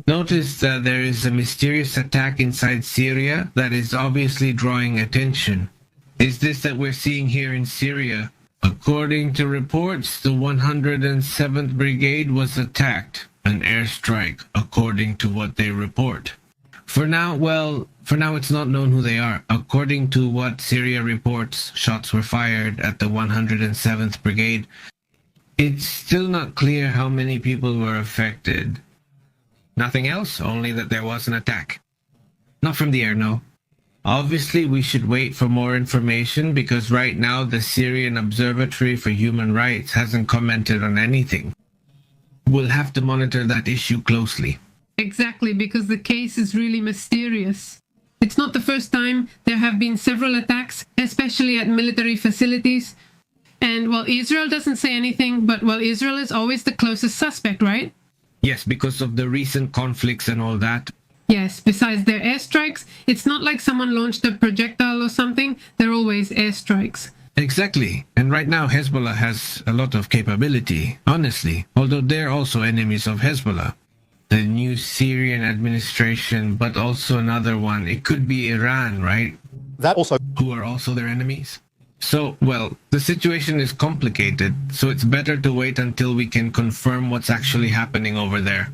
Notice that there is a mysterious attack inside Syria that is obviously drawing attention. Is this that we're seeing here in Syria? According to reports, the 107th Brigade was attacked, an airstrike, according to what they report. For now it's not known who they are. According to what Syria reports, shots were fired at the 107th Brigade. It's still not clear how many people were affected. Nothing else, only that there was an attack. Not from the air, no. Obviously, we should wait for more information because right now the Syrian Observatory for Human Rights hasn't commented on anything. We'll have to monitor that issue closely. Exactly, because the case is really mysterious. It's not the first time. There have been several attacks, especially at military facilities. And while Israel doesn't say anything, but Israel is always the closest suspect, right? Yes, because of the recent conflicts and all that. Yes, besides their airstrikes, it's not like someone launched a projectile or something. They're always airstrikes. Exactly. And right now Hezbollah has a lot of capability, honestly, although they're also enemies of Hezbollah. The new Syrian administration, but also another one. It could be Iran, right? Who are also their enemies. So, the situation is complicated, so it's better to wait until we can confirm what's actually happening over there.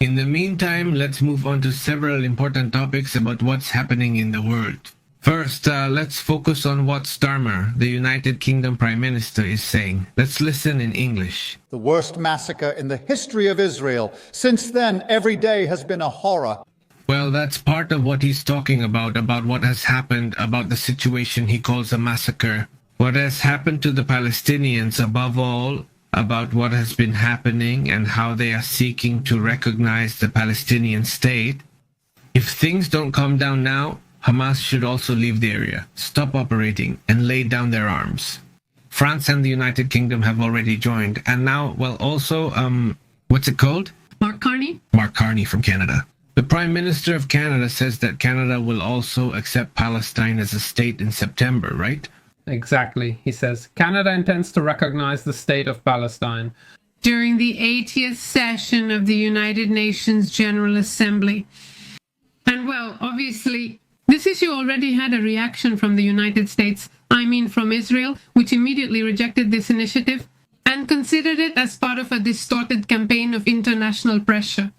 In the meantime, let's move on to several important topics about what's happening in the world. First, let's focus on what Starmer, the United Kingdom Prime Minister, is saying. Let's listen in English. The worst massacre in the history of Israel. Since then, every day has been a horror. Well, that's part of what he's talking about what has happened, about the situation he calls a massacre. What has happened to the Palestinians, above all, about what has been happening and how they are seeking to recognize the Palestinian state. If things don't calm down now, Hamas should also leave the area, stop operating, and lay down their arms. France and the United Kingdom have already joined, and now, also, what's it called? Mark Carney? Mark Carney from Canada. The Prime Minister of Canada says that Canada will also accept Palestine as a state in September, right? Exactly. He says Canada intends to recognize the state of Palestine during the 80th session of the United Nations General Assembly. And obviously, this issue already had a reaction from the United States, from Israel, which immediately rejected this initiative and considered it as part of a distorted campaign of international pressure.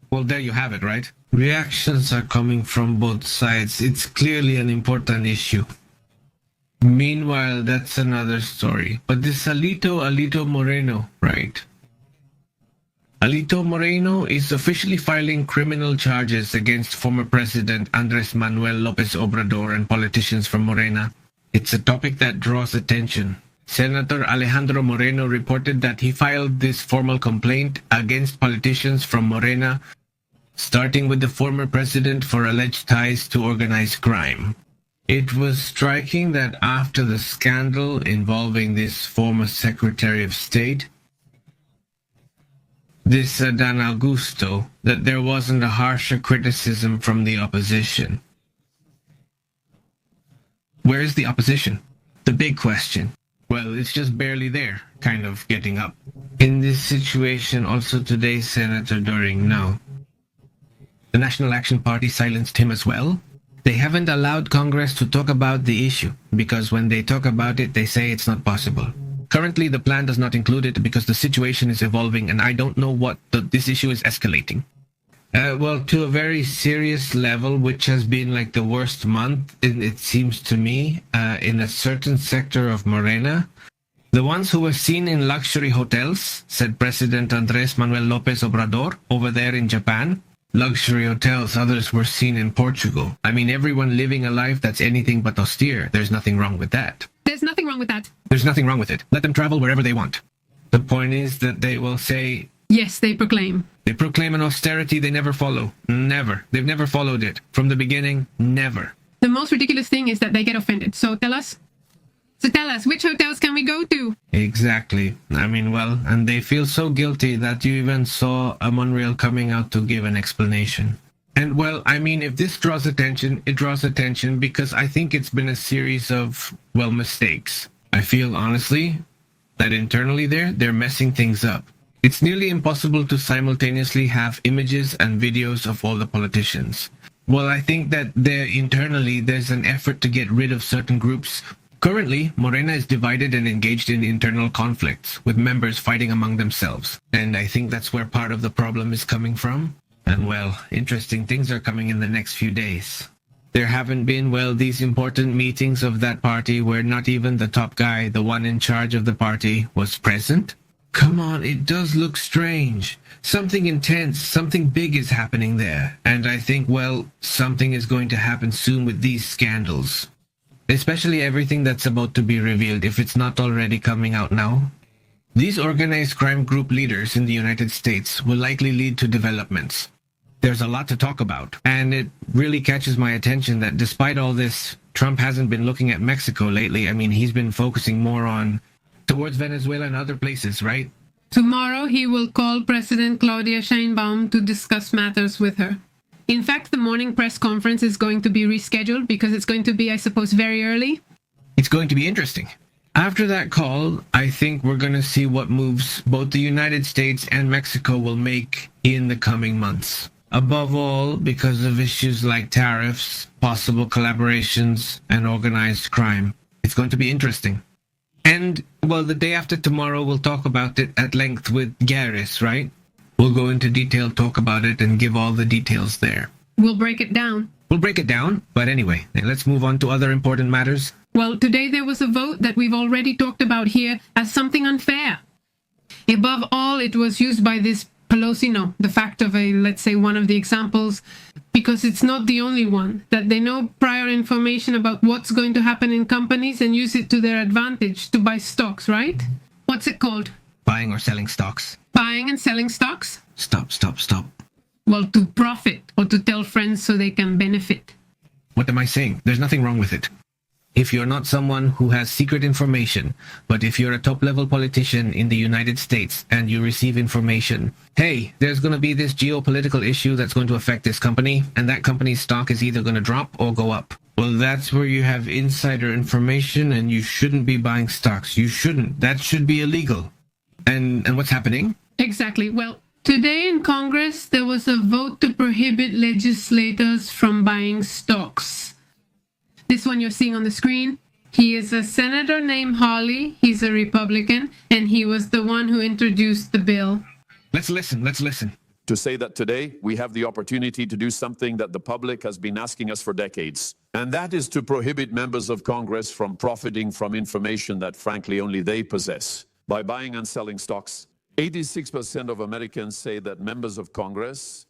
Well, there you have it, right? Reactions are coming from both sides. It's clearly an important issue. Meanwhile, that's another story. But this Alito Moreno, right? Alito Moreno is officially filing criminal charges against former President Andres Manuel Lopez Obrador and politicians from Morena. It's a topic that draws attention. Senator Alejandro Moreno reported that he filed this formal complaint against politicians from Morena, starting with the former president for alleged ties to organized crime. It was striking that after the scandal involving this former Secretary of State, this Dan Augusto, that there wasn't a harsher criticism from the opposition. Where is the opposition? The big question. Well, it's just barely there, kind of getting up. In this situation, also today, Senator Doring, no. The National Action Party silenced him as well. They haven't allowed Congress to talk about the issue, because when they talk about it, they say it's not possible. Currently, the plan does not include it because the situation is evolving and I don't know what this issue is escalating. To a very serious level, which has been like the worst month, it seems to me, in a certain sector of Morena. The ones who were seen in luxury hotels, said President Andres Manuel Lopez Obrador, over there in Japan. Luxury hotels, others were seen in Portugal. Everyone living a life that's anything but austere. There's nothing wrong with that. There's nothing wrong with that. There's nothing wrong with it. Let them travel wherever they want. The point is that they will say... Yes, they proclaim. They proclaim an austerity they never follow. Never. They've never followed it. From the beginning, never. The most ridiculous thing is that they get offended. So tell us, which hotels can we go to? Exactly. And they feel so guilty that you even saw a Monreal coming out to give an explanation. And if this draws attention, it draws attention because I think it's been a series of, mistakes. I feel, honestly, that internally they're messing things up. It's nearly impossible to simultaneously have images and videos of all the politicians. Well, I think that internally there's an effort to get rid of certain groups. Currently, Morena is divided and engaged in internal conflicts, with members fighting among themselves. And I think that's where part of the problem is coming from. And well, interesting things are coming in the next few days. There haven't been, these important meetings of that party where not even the top guy, the one in charge of the party, was present. Come on, it does look strange. Something intense, something big is happening there. And I think, something is going to happen soon with these scandals. Especially everything that's about to be revealed, if it's not already coming out now. These organized crime group leaders in the United States will likely lead to developments. There's a lot to talk about, and it really catches my attention that despite all this, Trump hasn't been looking at Mexico lately. I mean, he's been focusing more towards Venezuela and other places, right? Tomorrow he will call President Claudia Sheinbaum to discuss matters with her. In fact, the morning press conference is going to be rescheduled because it's going to be, I suppose, very early. It's going to be interesting. After that call, I think we're going to see what moves both the United States and Mexico will make in the coming months. Above all, because of issues like tariffs, possible collaborations, and organized crime. It's going to be interesting. And, the day after tomorrow, we'll talk about it at length with Garris, right? We'll go into detail, talk about it, and give all the details there. We'll break it down. But anyway, let's move on to other important matters. Well, today there was a vote that we've already talked about here as something unfair. Above all, it was used by this Pelosi, the fact of one of the examples, because it's not the only one, that they know prior information about what's going to happen in companies and use it to their advantage to buy stocks, right? What's it called? Buying or selling stocks. Buying and selling stocks? Stop. Well, to profit or to tell friends so they can benefit. What am I saying? There's nothing wrong with it. If you're not someone who has secret information, but if you're a top-level politician in the United States and you receive information, hey, there's going to be this geopolitical issue that's going to affect this company, and that company's stock is either going to drop or go up. Well, that's where you have insider information, and you shouldn't be buying stocks. You shouldn't. That should be illegal. And what's happening? Exactly. Well, today in Congress, there was a vote to prohibit legislators from buying stocks. This one you're seeing on the screen, he is a senator named Hawley. He's a Republican, and he was the one who introduced the bill. Let's listen. To say that today we have the opportunity to do something that the public has been asking us for decades. And that is to prohibit members of Congress from profiting from information that frankly only they possess. By buying and selling stocks, 86% of Americans say that members of Congress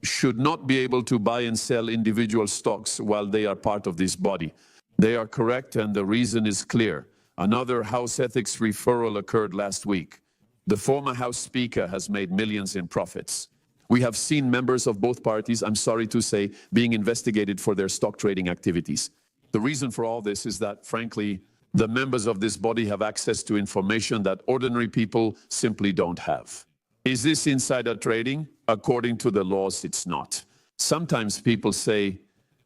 should not be able to buy and sell individual stocks while they are part of this body. They are correct, and the reason is clear. Another House ethics referral occurred last week. The former House Speaker has made millions in profits. We have seen members of both parties, I'm sorry to say, being investigated for their stock trading activities. The reason for all this is that, frankly, the members of this body have access to information that ordinary people simply don't have. Is this insider trading? According to the laws, it's not. Sometimes people say,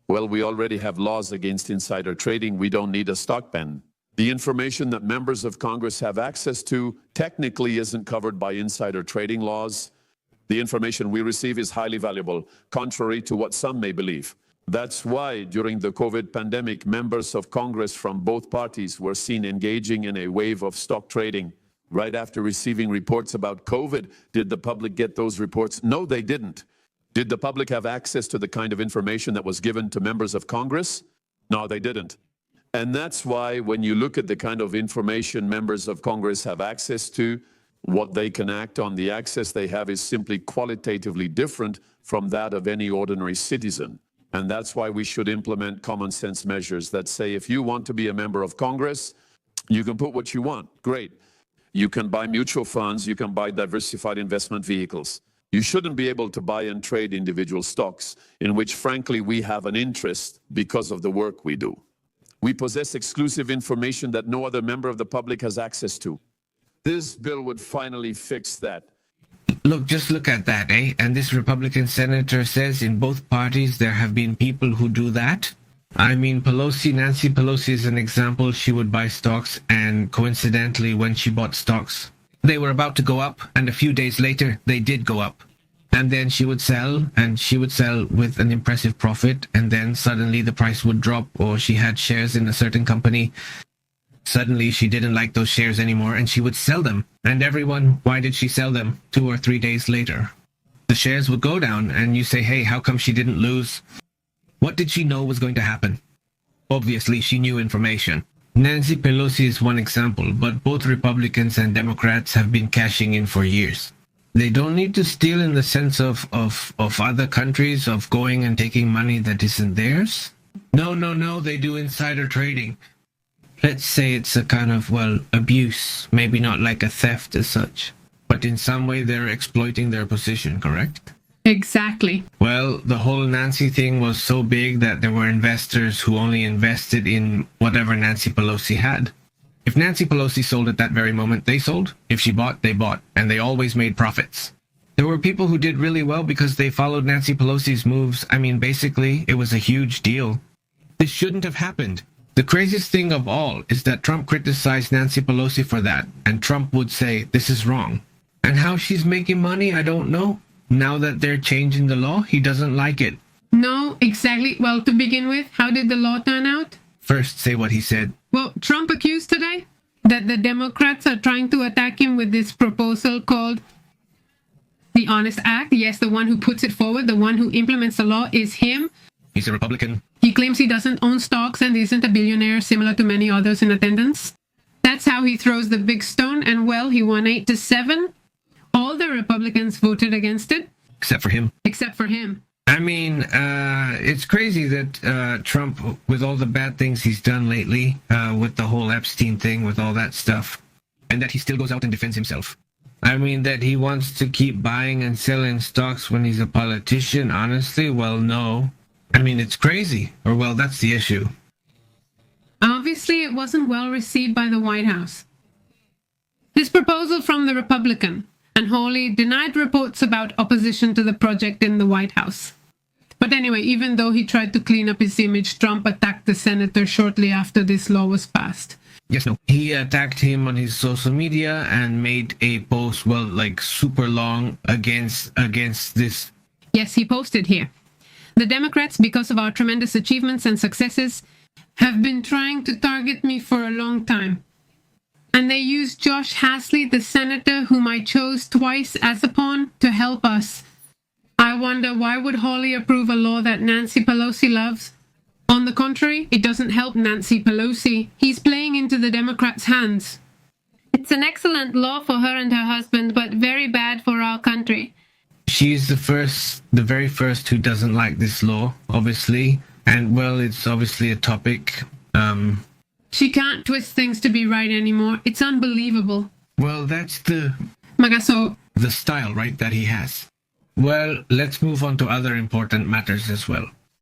well, we already have laws against insider trading. We don't need a stock ban. The information that members of Congress have access to technically isn't covered by insider trading laws. The information we receive is highly valuable, contrary to what some may believe. That's why during the COVID pandemic, members of Congress from both parties were seen engaging in a wave of stock trading. Right after receiving reports about COVID, did the public get those reports? No, they didn't. Did the public have access to the kind of information that was given to members of Congress? No, they didn't. And that's why when you look at the kind of information members of Congress have access to, what they can act on, the access they have is simply qualitatively different from that of any ordinary citizen. And that's why we should implement common sense measures that say if you want to be a member of Congress, you can put what you want. Great. You can buy mutual funds, you can buy diversified investment vehicles. You shouldn't be able to buy and trade individual stocks, in which, frankly, we have an interest because of the work we do. We possess exclusive information that no other member of the public has access to. This bill would finally fix that. Look, just look at that, eh? And this Republican senator says in both parties there have been people who do that. I mean, Nancy Pelosi is an example. She would buy stocks, and coincidentally, when she bought stocks, They were about to go up, and a few days later, they did go up. And then she would sell, and she would sell with an impressive profit, and then suddenly the price would drop, or she had shares in a certain company. Suddenly she didn't like those shares anymore, and she would sell them. And everyone, why did she sell them 2 or 3 days later? The shares would go down, and you say, hey, how come she didn't lose? What did she know was going to happen? Obviously, she knew information. Nancy Pelosi is one example, but both Republicans and Democrats have been cashing in for years. They don't need to steal in the sense of other countries, of going and taking money that isn't theirs. No, they do insider trading. Let's say it's a kind of, abuse. Maybe not like a theft as such. But in some way they're exploiting their position, correct? Exactly. Well, the whole Nancy thing was so big that there were investors who only invested in whatever Nancy Pelosi had. If Nancy Pelosi sold at that very moment, they sold. If she bought, they bought. And they always made profits. There were people who did really well because they followed Nancy Pelosi's moves. I mean, basically, it was a huge deal. This shouldn't have happened. The craziest thing of all is that Trump criticized Nancy Pelosi for that, and Trump would say, this is wrong. And how she's making money, I don't know. Now that they're changing the law, he doesn't like it. No, exactly. Well, to begin with, how did the law turn out? First, say what he said. Well, Trump accused today that the Democrats are trying to attack him with this proposal called the Honest Act. Yes, the one who puts it forward, the one who implements the law is him. He's a Republican. He claims he doesn't own stocks and isn't a billionaire similar to many others in attendance. That's how he throws the big stone, and well, he won 8-7. All the Republicans voted against it. Except for him. Except for him. I mean, it's crazy that Trump, with all the bad things he's done lately, with the whole Epstein thing, with all that stuff, and that he still goes out and defends himself. I mean, that he wants to keep buying and selling stocks when he's a politician, honestly, well, no. I mean, it's crazy. Or, well, that's the issue. Obviously, it wasn't well received by the White House. This proposal from the Republican and Hawley denied reports about opposition to the project in the White House. But anyway, even though he tried to clean up his image, Trump attacked the senator shortly after this law was passed. Yes, no. He attacked him on his social media and made a post, super long against this. Yes, he posted here. The Democrats, because of our tremendous achievements and successes, have been trying to target me for a long time. And they used Josh Hawley, the senator whom I chose twice as a pawn, to help us. I wonder, why would Hawley approve a law that Nancy Pelosi loves? On the contrary, it doesn't help Nancy Pelosi. He's playing into the Democrats' hands. It's an excellent law for her and her husband, but very bad for our country. She's the very first who doesn't like this law, obviously. And, well, it's obviously a topic. She can't twist things to be right anymore. It's unbelievable. Well, that's the Magaso. style, right, that he has. Well, let's move on to other important matters as well.